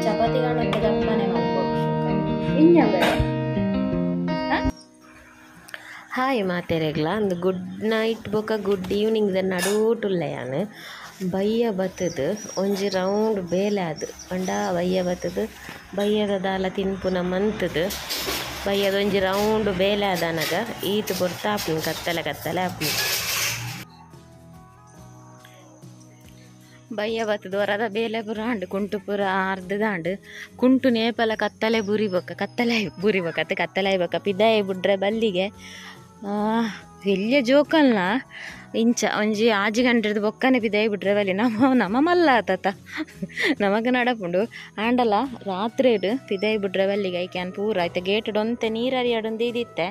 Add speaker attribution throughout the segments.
Speaker 1: ಚಪಾತಿ ಗಂಟೆ ದಪ್ಪನೆ ಮಾಡ್ಬೋದು ಇನ್ಯಾವ ಹಾಯ್ ಮಾತೆರೆಗ್ಲ ಒಂದು ಗುಡ್ ನೈಟ್ ಬೊಕ ಗುಡ್ ಈವ್ನಿಂಗ್ ನಡೂಟುಲ್ಲೆಯಾನು ಬಯ್ಯ ಬತ್ತದು ಒಂಜಿ ರೌಂಡ್ ಬೇಲೆ ಅದು ಪಂಡ ಬಯ್ಯ ಬತ್ತದು ಬಯ್ಯದ ದಾಲ ತಿನ್ಪುನ ಮಂತದು ಬಯ್ಯದ ಒಂಜಿ ರೌಂಡ್ ಬೇಲೆ ಅದನಗ ಈತು ಬೊರ್ತ ಆಪ್ನು ಕತ್ತಲೆ ಕತ್ತಲೆ ಆಪ್ನು ಬಯ್ಯ ಬತ್ತದು ಹೊರದ ಬೇಲೆ ಪುರ ಅಂಡು ಕುಂಟು ಪುರ ಅರ್ಧದಾಂಡು ಕುಂಟು ನೇಪಲ ಕತ್ತಲೆ ಬುರಿಬೇಕತ್ತೆ ಕತ್ತಲೆ ಆಯ್ಬೇಕ ಪಿದಾಯಿ ಬಿಡ್ರೆ ಬಲ್ಲಿಗೆ വലിയ ಜೋಕಲ್ನ ಇಂಚ ಒಂಜಿ ಆಜಿ ಗಂಟೆದು ಬೊಕ್ಕನೆ ಪಿದಾಯಿ ಬಿಡ್ರೆ ಬಲ್ಲಿ ನಮ್ಮ ಮಲ್ಲ ಆತತ ನಮಗೆ ನಡಪುಂಡು ಆಂಡಲ ರಾತ್ರಿಡು ಪಿದಾಯಿ ಬಿಡ್ರೆ ಬಲ್ಲಿಗೆ ಐಕ್ಯಾನ್ ಪೂರ ಆಯ್ತು ಗೇಟ್ ಡೊಂತೆ ನೀರರಿಯಾಡೊಂದು ಇದಿತ್ತೆ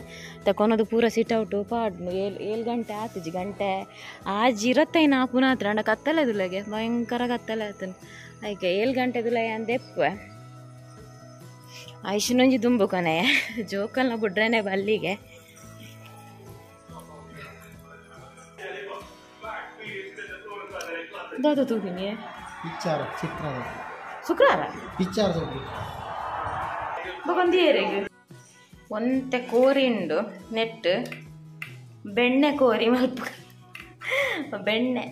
Speaker 1: ತಕೊನದು ಪೂರ ಸಿಟೌಟು ಪಾಡ್ನು ಏಳು ಗಂಟೆ ಆತುಜಿ ಗಂಟೆ ಆಜಿ ಇರತ್ತೈನ ಪುನಃ ಹತ್ರ ಅಂಡ ಕತ್ತಲೆ ದುಲೆಗೆ ಭಯಂಕರ ಕತ್ತಲೆ ಆತನು ಆಯ್ಕೆ 7 ಗಂಟೆ ದುಲೆ ಅಂದೆಪ್ಪೆ ಐಶನೊಂಜಿ ದುಂಬು ಕೊನೆ ಜೋಕಲ್ನ ಬಿಡ್ರೇನೆ ಬಲ್ಲಿಗೆ दादा तू भी नहीं है
Speaker 2: पिक्चर चित्र
Speaker 1: शुक्रवार
Speaker 2: पिक्चर तो
Speaker 1: बगंदी है ಒಂತೆ ಕೋರಿಂಡು ನೆಟ್ ಬೆಣ್ಣೆ ಕೋರಿ ಮಲ್ಪ ಬೆಣ್ಣೆ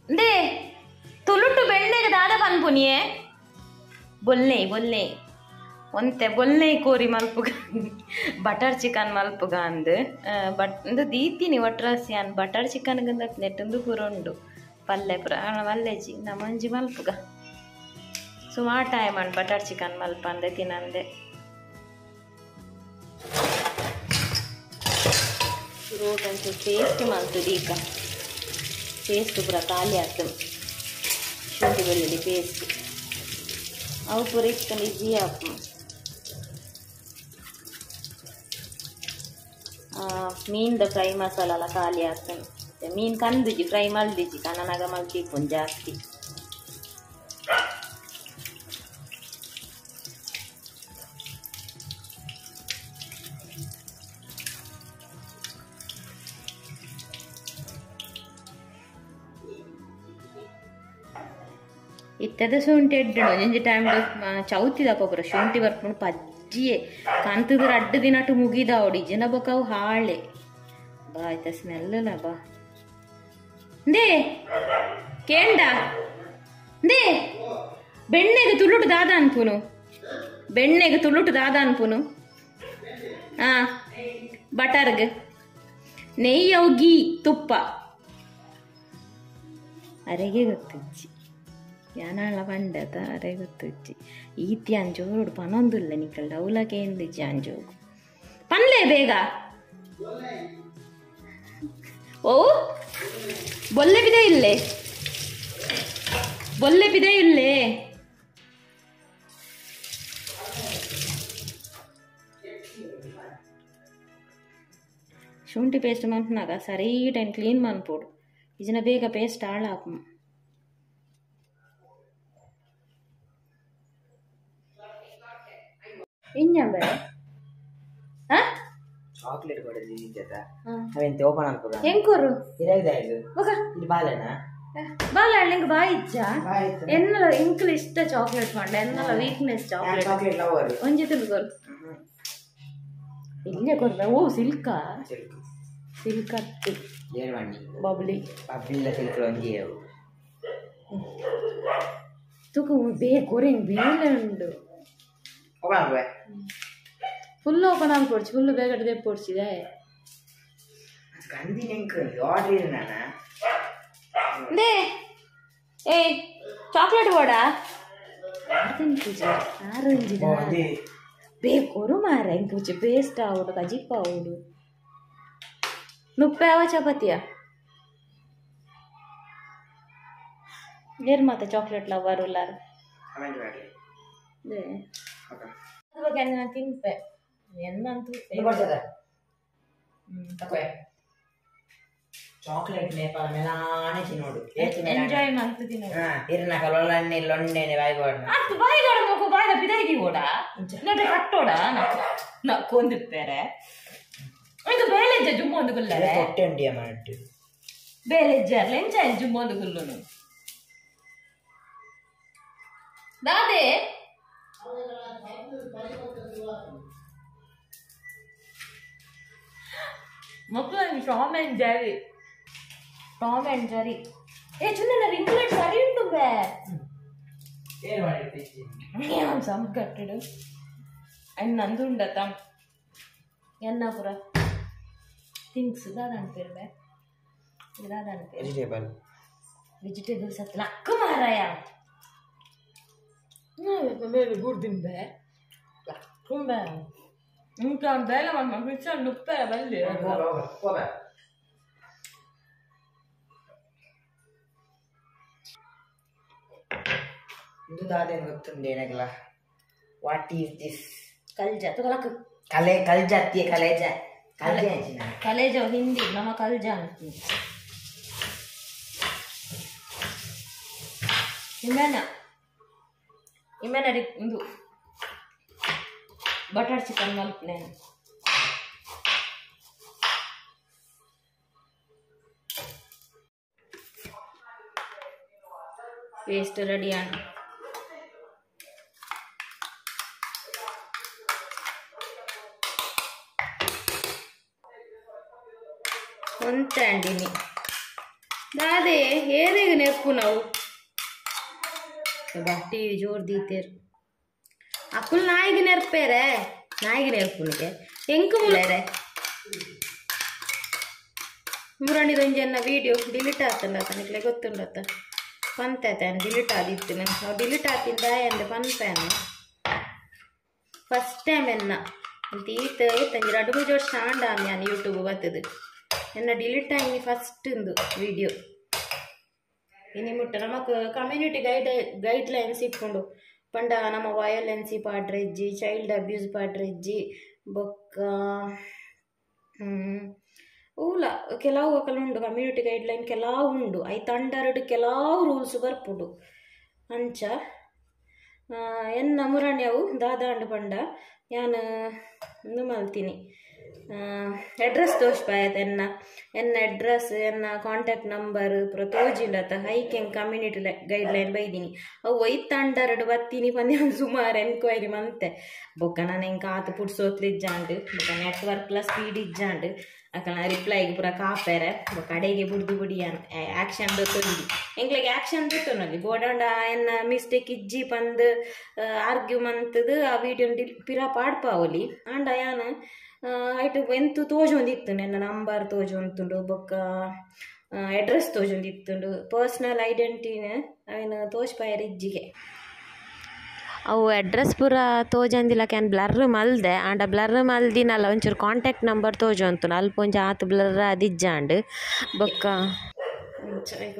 Speaker 1: ದೇ ತುಳುಟು ಬೆಣ್ಣೆಗೆ ದಾದ ಪನ್ಪುನಿಯೇ ಬೊಲ್ಲೆ ಒಂತೆ ಬೊಲ್ಲೆ ಕೋರಿ ಮಲ್ಪುಗ ಬಟರ್ ಚಿಕನ್ ಮಲ್ಪುಗ ಅಂದು ಇಂದು ದೀತೀನಿ ಒಟ್ರಾಸಿ ಅನ್ ಬಟರ್ ಚಿಕನ್ ಗಂದ ನೆಟ್ಟಂದು ಪೂರ ಉಂಡು ಪಲ್ಲೆ ಪುರ ಮಲ್ಲೆಜಿ ನಮ್ಮಂಜಿ ಮಲ್ಪುಗ ಸುಮಾರು ಟೈಮ್ ಅಂಡ್ ಬಟರ್ ಚಿಕನ್ ಮಲ್ಪ ಅಂದೆ ತಿನ್ನಂದೆ ರೋಟ್ ಅಂತೂ ಪೇಸ್ಟ್ ಮಲ್ತದೆ ಈಗ ಪೇಸ್ಟ್ ಪೂರ ಖಾಲಿ ಆಗ್ತದೆ ಶುಂಠಿ ಬೆಳ್ಳುಳ್ಳಿ ಪೇಸ್ಟ್ ಅವು ಪೂರ ಇಟ್ಕೊಂಡು ಇಜ್ಜಿ ಹಾಕು ಮೀನ್ದ ಫ್ರೈ ಮಸಾಲ ಎಲ್ಲ ಖಾಲಿ ಆಗ್ತದೆ ಮೀನು ಕಂದಿಜಿ ಫ್ರೈ ಮಲ್ದಿಜಿ ಕನನಾಗ ಮಲ್ತಿಪ್ಪು ಜಾಸ್ತಿ ಇತ್ತದ ಶುಂಠಿ ಎಡ್ಡು ಒಂಜಿ ಟೈಮ್ ಚೌತಿದಪ್ಪ ಪುರ ಶುಂಠಿ ಬರ್ಕೊಂಡು ಪಜ್ಜಿಯೇ ಕಂತದ್ರ ಅಡ್ಡು ದಿನಟು ಮುಗಿದಾವಡಿ ಜನ ಬೊಕ್ಕವು ಹಾಳೆ ಬಾ ಆಯ್ತಾ ಸ್ಮೆಲ್ಲ ಬಾ ದೇ ಕೇಂಡ ದೇ ಬೆಣ್ಣೆಗೆ ತುಳುಟು ದಾದ ಅನ್ಪುನು ಬೆಣ್ಣೆಗೆ ತುಳುಟು ದಾದ ಅನ್ಪುನು ಬಟರ್ಗೆ ನೆಯ್ಯವು ಗೀ ತುಪ್ಪ ಅರೆಗೆ ಗೊತ್ತಿಜ್ಜಿ ಯಾನಾಳ ಪಂಡತ ಅರೆ ಗೊತ್ತಿಜ್ಜಿ ಈತಿ ಅಂಜೋಡು ಪನೊಂದುಲ್ಲ ನಿಕಲ್ಡ ಅವಲಕೆ ಎಂದಿಜ್ಜಿ ಅಂಜೋಗು ಪನ್ಲೆ ಬೇಗ ಓ ಬೊಲ್ಲೆ ಬಿದೆ ಇಲ್ಲೇ ಶುಂಠಿ ಪೇಸ್ಟ್ ಮನ್ಪನಾಗ ಸರಿ ಟೈಮ್ ಕ್ಲೀನ್ ಮನ್ಪೋಡು ಇದನ್ನ ಬೇಗ ಪೇಸ್ಟ್ ಹಾಳಾಪು ಇನ್ಯಂಬೆ
Speaker 2: ಚಾಕ್ಲೇಟ್ ಕೂಡ ದಿನಿಜದ ಅವೆಂತೆ ಓಪನ್ ಆಗ್ತದ
Speaker 1: ಹೆಂಕೋರು
Speaker 2: ಇರೈದಾಯ್ತು ಇದು ಬಾಳೆನಾ
Speaker 1: ಬಾಳೆಹಣ್ಣು ನಿಂಗೆ ಬಾಯಿಜ್ಜ ಎನ್ನಲ ಇಂಕ್ಲು ಇಷ್ಟ ಚಾಕ್ಲೇಟ್ ಮಾಡ ಎನ್ನಲ ವೀಕ್ನೆಸ್ ಚಾಕ್ಲೇಟ್
Speaker 2: ಲವರ್
Speaker 1: ಒಂಜಿ ತಿಳ್ಕೊರು ಇಲ್ಲೇ ಕೊರ್ರೆ ಓ ಸಿಲ್ಕಾ ಸಿಲ್ಕ್ ಅತ್ತಿ ಬಬ್ಲಿ
Speaker 2: ಸಿಲ್ಕ್ ಒಂಜಿ
Speaker 1: ತುಕು ಕೊರೆ ಬೇಲೆ ಉಂಡು ಫುಲ್ ಓಪನ್ ಆಗ್ಕೊಡ್ಚಿ ಫುಲ್ ಬೇಗ ತೆಪ್ಪೊಡ್ಸಿದೆ ದೇ ಏ ಚಾಕ್ಲೇಟ್ ಬೋಡ ಬೇಕೊರು ಮಾರ ಇಂಕುಚಿ ಪೇಸ್ಟ್ ಆವುಡು ಕಜಿಪ್ಪ ಆವುಡು ನುಪ್ಪೆ ಯಾವ ಚಪಾತಿಯ ಏರ್ ಮಾತ ಚಾಕ್ಲೇಟ್ ಲವರ್ ಉಲ್ಲಾರ ತಿನ್ಪೆ ಎನ್ನಂತೂ
Speaker 2: ಚಾಕ್ಲೇಟ್ ನೇಪಾಳ ಮೆಲಾನೆ ತಿನ್ನೋಡು
Speaker 1: ಎಂಜಾಯ್ ಮಾಡ್ತು ತಿನ್ನೋಡು
Speaker 2: ಇರ್ನಾಕ ಲೊಳ್ಳೆಣ್ಣೆ ಲೊಂಡೆನೆ ಬಾಯ್ಗೋಡ
Speaker 1: ಅಷ್ಟು ಬಾಯಿಗಾಡ ಮಗು ಬಾಯ್ದ ಬಿದಾಗಿ ಓಡ ನೋಡಿ ಕಟ್ಟೋಡ ನಕ್ಕೊಂದಿರ್ತಾರೆ ಇದು ಬೇಲೆಜ್ಜ ಜುಮ್ಮೊಂದು ಗುಲ್ಲರೆ
Speaker 2: ಹೊಟ್ಟೆ ಉಂಡಿಯ ಮಾಡಿಟ್ಟು
Speaker 1: ಬೇಲೆಜ್ಜ ಲೆಂಚ ಜುಮ್ಮೊಂದು ಗುಲ್ಲುನು ದಾದೆ ಮಕ್ಕಳು ಟಾಮ್ ಅಂಡ್ ಜೆರಿ ಏ ಚುನ್ನ ರಿಂಗ್ಲೆಟ್ ಸರಿ ಉಂಟು ಬೇ
Speaker 2: ಏನು ಮಾಡಿರ್ತೀವಿ
Speaker 1: ಸಂಕಟ್ಟಡು ಅಂಡ್ ನಂದು ಉಂಡತ ಎನ್ನ ಪುರ ಥಿಂಗ್ಸ್ ದಾದಂಪೇರು ಬೇ ದಾದಂಪೇರು ವೆಜಿಟೇಬಲ್ಸ್ ಹತ್ತು ಲಕ್ಕ ಮಾರಾಯ ಬೇರೆ ಗುಡ್ದಿಂಬೆ ಲಕ್ಕುಂಬೆ ಇಂಕ ಬೇಲೆ ಮಮ್ಮ ಕಿಚನ್ ನುಪ್ಪೆ ಬಲ್ಲಿ
Speaker 2: ಇದು ದಾದೇನು ಗೊತ್ತುಂಡು ಏನಗಲ ವಾಟ್ ಈಸ್ ದಿಸ್
Speaker 1: ಕಲ್ಜ ತಗೊಳಕ
Speaker 2: ಕಲ್ಜಾತಿಯ ಕಲೇಜ
Speaker 1: ಕಲೇಜ ಹಿಂದಿ ನಮ್ಮ ಕಲ್ಜ ಅಂತೀವಿ ಇಮೇನ ಇದು ಬಟರ್ ಚಿಕನ್ ಮಲ್ಪನೆ ಪೇಸ್ಟ್ ರೆಡಿ ಆಣ ಒಂತಂಡಿನಿ ದಾದೆ ಹೇರಿಗೆ ನೆಪ್ಪು ನಾವು ಟಿವಿ ಜೋರ್ ದೀತೇರು ಅಕ್ಕುಲ್ ನಾಯಿಗೆ ನೆರ್ಪೇರೆ ನಾಯಿಗೆ ನೆರ್ಪುನಿಗೆ ಎಂಕು ಮುಳೇರೆ ಮುರಣಿದೊಂಜನ್ನ ವಿಡಿಯೋ ಡಿಲೀಟ್ ಆಗ್ತಂಡ ನಿಕ್ಲೆ ಗೊತ್ತುಂಡತ್ತ ಪಂತೈತೆ ಡಿಲೀಟ್ ಆದಿತ್ತು ನಾವು ಡಿಲೀಟ್ ಆಗ್ತಿದ್ದ ಎಂದ ಪನ್ಪೇನ ಫಸ್ಟ್ ಟೈಮ್ ಎನ್ನ ಅಂತ ಈತ ತಂಗಿ 2-3 ವರ್ಷ ಆಂಡ ನಾನು ಯೂಟ್ಯೂಬ್ ಬರ್ತದೆ ಎನ್ನ ಡಿಲೀಟ್ ಆಗಿ ಫಸ್ಟ್ ವಿಡಿಯೋ ಇನಿ ಮುಟ್ಟ ನಮಕ್ ಕಮ್ಯುನಿಟಿ ಗೈಡ್ಲೈನ್ಸ್ ಇಟ್ಕೊಂಡು ಪಂಡ ನಮ್ಮ ವಯಲೆನ್ಸಿ ಪಾಡ್ರೆಜ್ಜಿ ಚೈಲ್ಡ್ ಅಬ್ಯೂಸ್ ಪಾಡ್ರೆಜ್ಜಿ ಬೊಕ್ಕ ಊಲ ಕೆಲವು ಉಂಡು ಕಮ್ಯುನಿಟಿ ಗೈಡ್ಲೈನ್ ಕೆಲವು ಉಂಡು ಐತ ಅಂಡರ್ಡ್ ಕೆಲವು ರೂಲ್ಸ್ ಬರ್ಪುಡು ಅಂಚ ಎನ್ನ ಮುರಾಣ್ಯವು ದಾದಾಂಡು ಪಂಡ ಯಾನು ಇಂದು ಮಲ್ತೀನಿ ಅಡ್ರೆಸ್ ತೋರಿಸ್ಪಾಯತ ಎನ್ನ ಅಡ್ರೆಸ್ ಎನ್ನ ಕಾಂಟ್ಯಾಕ್ಟ್ ನಂಬರ್ ಪೂರ ತೋಜಿಂಡತ ಹೈಕೆಂಗ್ ಕಮ್ಯುನಿಟಿ ಗೈಡ್ಲೈನ್ ಬೈದಿನಿ ಅವು ಒಯ್ತ ಅಂಡರ್ಡ್ ಬತ್ತೀನಿ ಪಂದೆ ಒಂದು ಸುಮಾರು ಎನ್ಕ್ವೈರಿ ಮಂತೆ ಬೊಕ್ಕ ನಾನು ಹೆಂಗೆ ಕಾತು ಪುಡ್ಸೋತ್ಲಿಜ್ಜಾಂಡು ಬೊಕ್ಕ ನೆಟ್ವರ್ಕ್ಲ ಸ್ಪೀಡ್ ಇಜ್ಜಾಂಡು ಅಕಲ ರಿಪ್ಲೈಗೆ ಪೂರ ಕಾಪೇರೆ ಕಡೆಗೆ ಬುಡ್ದು ಬುಡಿಯಾನ್ ಆ್ಯಕ್ಷನ್ ಗೊತ್ತೊಂದು ಎಂಗ್ಲಿಗೆ ಆ್ಯಕ್ಷನ್ ಗೊತ್ತೊಂದು ಗೋಡಂಡ ಎನ್ನ ಮಿಸ್ಟೇಕ್ ಇಜ್ಜಿ ಪಂದು ಆರ್ಗ್ಯುಮೆಂಟ್ದು ಆ ವಿಡಿಯೋ ಪಿರ ಪಾಡ್ಪಾವಲಿ ಆಂಡ ಯಾನು ಐಟು ಎಂತು ತೋಜೊಂದಿತ್ತು ನನ್ನ ನಂಬರ್ ತೋಜೊಂದುಂಡು ಬೊಕ್ಕ ಅಡ್ರೆಸ್ ತೋಜೊಂದಿತ್ತುಂಡು ಪರ್ಸ್ನಲ್ ಐಡೆಂಟಿಟಿನ ಅವೇನು ತೋಜ್ಪಾಯರ್ ಇಜ್ಜಿಗೆ ಅವು ಅಡ್ರೆಸ್ ಪೂರ ತೋಜಂದಿಲ್ಲ ಕ್ಯಾನ್ ಬ್ಲರ್ ಮಲ್ದೆ ಆಂಡ ಬ್ಲರ್ ಮಲ್ದಿನಲ್ಲ ಒಂಚೂರು ಕಾಂಟ್ಯಾಕ್ಟ್ ನಂಬರ್ ತೋಜೊಂತು ಅಲ್ಪ ಒಂಜ ಆತು ಬ್ಲರ್ ಅದಿಜ್ಜಾಂಡು ಬೊಕ್ಕ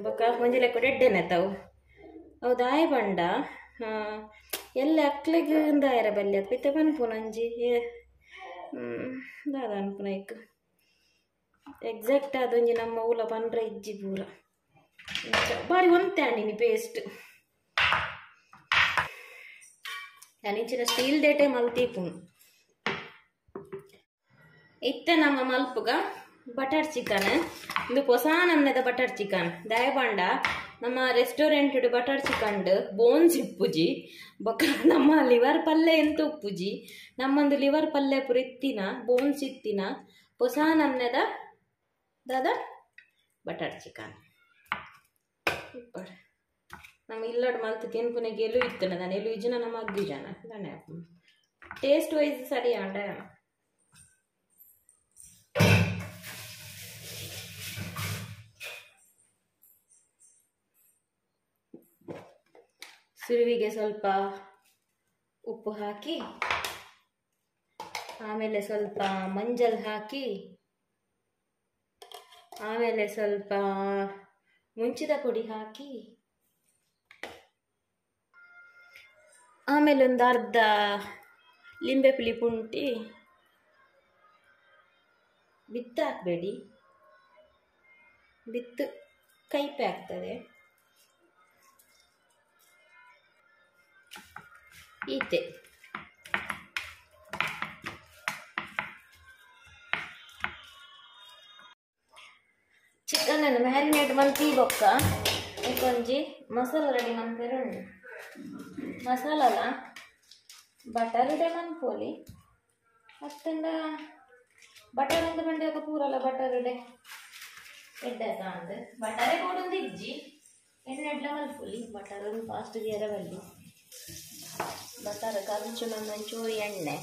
Speaker 1: ಬೊಕ್ಕ ಒಂಜಿ ಲೆಕ್ಕ ಡೆಡ್ಡೆನೆತ್ತವು ಅವು ದಾಯ ಪಂಡ ಎಲ್ಲ ಅಕ್ಲೆಗೆ ದಾಯರ ಬಲ್ಲಿ ಅದು ಪಿತ್ತ ಪನ್ಪುನಂಜಿ ದಾದ ಅನ್ಪುನ ಇಕ್ ಎಕ್ಸಾಕ್ಟ್ ಅದೊಂಜಿ ನಮ್ಮ ಊಲ ಪನ್ರೆ ಇಜ್ಜಿ ಪೂರ ಬಾರಿ ಒಂತಾಂಡಿನಿ ಪೇಸ್ಟ್ ನಾನಿಂಚಿನ ಸ್ಟೀಲ್ ಡೇಟೆ ಮಲ್ತೀಪುನು ಇತ್ತೆ ನಮ್ಮ ಮಲ್ಪುಗ ಬಟರ್ ಚಿಕನ್ ಇದು ಹೊಸ ನನ್ನದ ಬಟರ್ ಚಿಕನ್ ದಯಪಂಡ ನಮ್ಮ ರೆಸ್ಟೋರೆಂಟ್ ಬಟರ್ ಚಿಕನ್ ಬೋನ್ಸ್ ಇಪ್ಪುಜಿ ಬೊಕ್ಕ ನಮ್ಮ ಲಿವರ್ ಪಲ್ಲೆ ಎಂತ ಉಪ್ಪುಜಿ ನಮ್ಮೊಂದು ಲಿವರ್ ಪಲ್ಲೆ ಪುರ ಇತ್ತಿನ ಬೋನ್ಸ್ ಇತ್ತಿನ ಹೊಸ ನನ್ನದ ದಾದ ಬಟರ್ ಚಿಕನ್ ನಮ್ಮ ಇಲ್ಲಡ್ ಮಲ್ತು ತಿನ್ಪುನೆಗೆ ಎಲ್ಲೂ ಇತ್ತನ ನಾನು ಎಲ್ಲೂ ಇಜ್ಜನ ನಮ್ಮ ಅಗ್ಗಿ ಜನ ದಾನೆ ಟೇಸ್ಟ್ ವೈಸ್ ಸರಿ ಆಂಡ ಸುರುವಿಗೆ ಸ್ವಲ್ಪ ಉಪ್ಪು ಹಾಕಿ ಆಮೇಲೆ ಸ್ವಲ್ಪ ಮಂಜಲ್ ಹಾಕಿ ಆಮೇಲೆ ಸ್ವಲ್ಪ ಮುಂಚಿದ ಪುಡಿ ಹಾಕಿ ಆಮೇಲೆ ಒಂದು ಅರ್ಧ ಲಿಂಬೆ ಪುಳಿ ಪುಂಟಿ ಬಿತ್ತು ಹಾಕಬೇಡಿ ಬಿತ್ತು ಕೈಪೆ ಆಗ್ತದೆ ಈತೆ ಚಿಕನ್ ಅನ್ನು ಮ್ಯಾರಿನೇಟ್ ಮಲ್ತಿ ಬೊಕ್ಕ ಒಂಜಿ ಮಸಾಲ ರೆಡಿ ಮಾಡ್ತಾರೆ ಮಸಾಲಲ ಬಟರ್ ಇಡೆ ಮನ್ಪೋಲಿ ಅತ್ತಂದ ಬಟರ್ ಅಂತ ಬಂದಾಗ ಪೂರಲ್ಲ ಬಟರ್ ಇಡೆ ಎಡ್ಡೆ ಕಾಂದು ಬಟರೇ ಕೊಡೊಂದು ಇಜ್ಜಿ ಎಣ್ಣೆಡ್ಲ ಮಲ್ಪೊಲಿ ಬಟರ್ ಫಾಸ್ಟ್ ಗೇರವಲ್ಲಿ ಬಟರ್ ಕಂಚು ಒಂಚೂರು ಎಣ್ಣೆ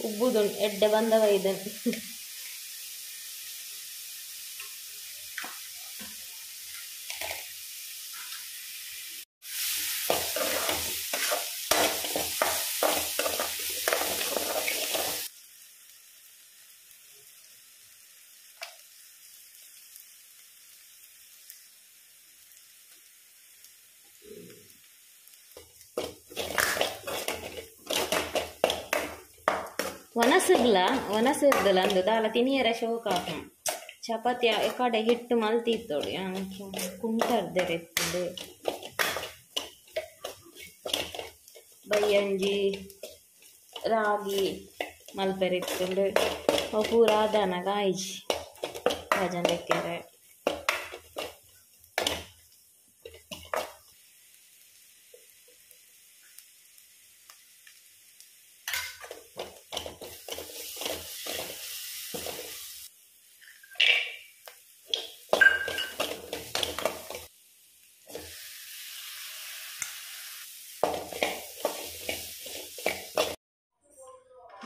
Speaker 1: ಉಬ್ಬುದುಂಡು ಎಡ್ಡೆ ಬಂದವ ಇದನ್ನು ಒನಸಿರ್ದಲ್ಲ ಅಂದು ದಾಲ ತಿನಿಯರ ಶೋಕಾಪು ಚಪಾತಿ ಕಡೆ ಹಿಟ್ಟು ಮಲ್ತಿತ್ತೋಳಿ ಕುಂಟರ್ದೆರೆತ್ತದು ಬಯ್ಯಂಜಿ ರಾಗಿ ಮಲ್ಪೆರೆತ್ತುಂಡು ಅವು ಪೂರ ಆದಾನ ಗಾಯ್ಜಿ ಭಜಂದೆಕ್ಕೆರೆ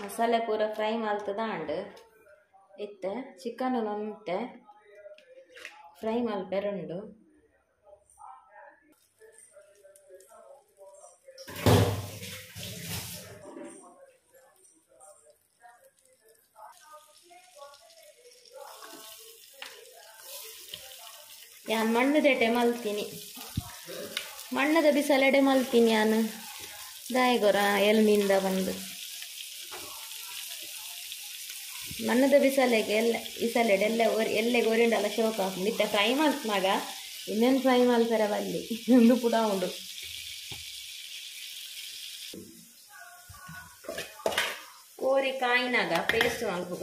Speaker 1: ಮಸಾಲೆ ಪೂರ ಫ್ರೈ ಮಲ್ತದ ಅಂಡ್ ಇತ್ತೆ ಚಿಕನ್ ನೊಂತೆ ಫ್ರೈ ಮಲ್ಪೆರುಂಡು ಯಾನ್ ಮಣ್ಣದೆಟೆ ಮಲ್ತೀನಿ ಮಣ್ಣದ ಬಿಸಲೆಡೆ ಮಲ್ತೀನಿ ನಾನು ದಾಯಿಗೊರ ಎಲ್ಮಿಂದ ಬಂದು ಮಣ್ಣದ ಬಿಸಲೆಗೆ ಎಲ್ಲ ಬಿಸಲೆಡೆ ಎಲ್ಲೆಗೆ ಒರಿಂಡಲ್ಲ ಶೋಕ ಹಾಕೊಂಡು ಇತ್ತೆ ಫ್ರೈ ಮಲ್ತ್ನಾಗ ಇನ್ನೇನು ಫ್ರೈ ಮಲ್ಪೆರ ಬಲ್ಲಿ ಒಂದು ಪುಡ ಉಂಡು ಕೋರಿ ಕಾಯಿನಾಗ ಪೇಸ್ಟ್ ಮಲ್ಪುಗ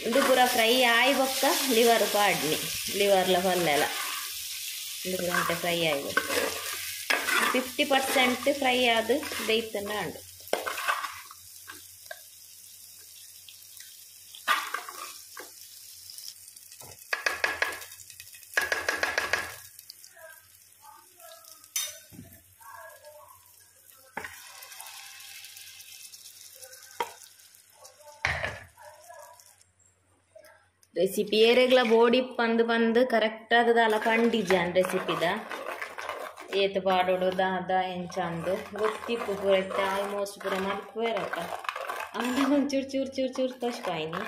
Speaker 1: ಇದು ಪೂರ ಫ್ರೈ ಆಯ್ ಬೊಕ್ಕ ಲಿವರ್ ಪಾಡ್ನಿ ಲಿವರ್ಲ ಪಲ್ಲೆಲ್ಲ ಇದು ಪೂರ ಅಂತೆ ಫ್ರೈ ಆಯ್ತು 50% ಫ್ರೈ ಆದ ಬೇಯ್ತಂಡ ಉಂಡು ರೆಸಿಪಿ ಏರೆಗ್ಲ ಬೋಡಿ ಪಂದು ಕರೆಕ್ಟ್ ಆದದಲ್ಲ ಪಂಡಿಜಾನ್ ರೆಸಿಪಿದ ಏತು ಪಾಡೋಡು ದಾದ ಎಂಚಂದು ಗೊತ್ತಿಪ್ಪು ಪೂರೈತೆ ಆಲ್ಮೋಸ್ಟ್ ಪೂರ ಮಲ್ಪುವೆರಕ್ಕ ಅಂದ ಒಂಚೂರು ತೊಷ್ಪಾಯಿನಿ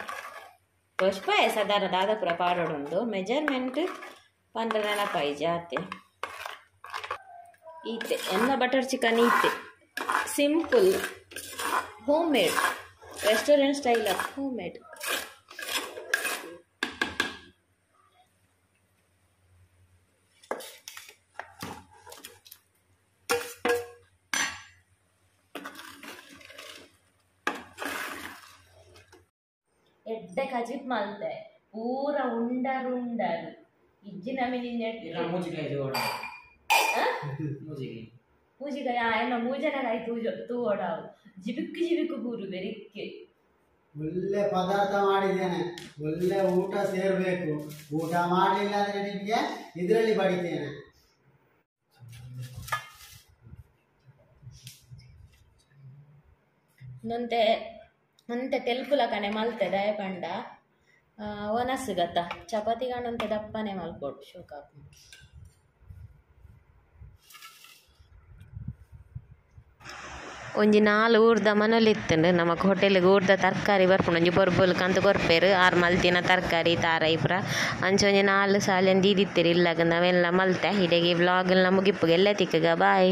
Speaker 1: ತೊಷ್ಪಾಯ ಸಾಧಾರಣ ದಾದ ಪೂರ ಪಾಡೋಡುಂದು ಮೆಜರ್ಮೆಂಟ್ 15 ನೆನಪಾಯಿ ಜಾತೆ ಈತೆ ಎನ್ನ ಬಟರ್ ಚಿಕನ್ ಈತೆ simple home made restaurant style of home made ಎಡ್ಡೆ ಕಜಿಪ್ ಮಲ್ತೆ ಪೂರ ಉಂಡರು ಇಜ್ಜಿನ ಮೂಜಿಕಾಯಿ ಎನ್ನ ಮೂಜನಕಾಯಿ ತೂವಡಾವು ಜಿಬಿಕ್ಕು ಪೂರು ಬೆರಿಕ್ಕೆ
Speaker 3: ಒಳ್ಳೆ ಪದಾರ್ಥ ಮಾಡಿದ್ದೇನೆ ಒಳ್ಳೆ ಊಟ ಸೇರ್ಬೇಕು ಊಟ ಮಾಡಲಿಲ್ಲ ಅಂದ್ರೆ ನಿಮಗೆ ಇದರಲ್ಲಿ ಬಡಿತೇನೆ
Speaker 1: ನಂತೆ ತೆಲ್ಪುಲ ಕಣೆ ಮಲ್ತೆ ದಯ ಪಂಡ ಒನಸುಗತ್ತ ಚಪಾತಿ ಕಾಣಂತೆ ದಪ್ಪನೆ ಮಲ್ಪೊಡು ಶೋಕಾಪು ಒಂಜಿ 4 ಊರ್ದ ಮನಲಿತ್ತುಂಡು ನಮಕ್ ಹೋಟೆಲ್ಗೆ ಊರ್ದ ತರಕಾರಿ ಬರ್ಪುಂಡು ಒಂಜಿ ಬೊರ್ಬೊಲ್ ಕಂತು ಕೊರ್ಪೆರ್ 6 ಮಲ್ತಿನ ತರಕಾರಿ ತಾರ ಇಪ್ರ ಅಂಚ ಒಂಜಿ 4 ಸಾಲಿನ ದೀದಿತ್ತೆರ್ ಇಲ್ಲಗ ನಾವೆಲ್ಲ ಮಲ್ತೆ ಹಿಡೆಗೆ ವ್ಲಾಗ್ ಮುಗಿಪ್ಪುಗೆ ಎಲ್ಲ ತಿಕ್ಕಗ ಬಾಯ್.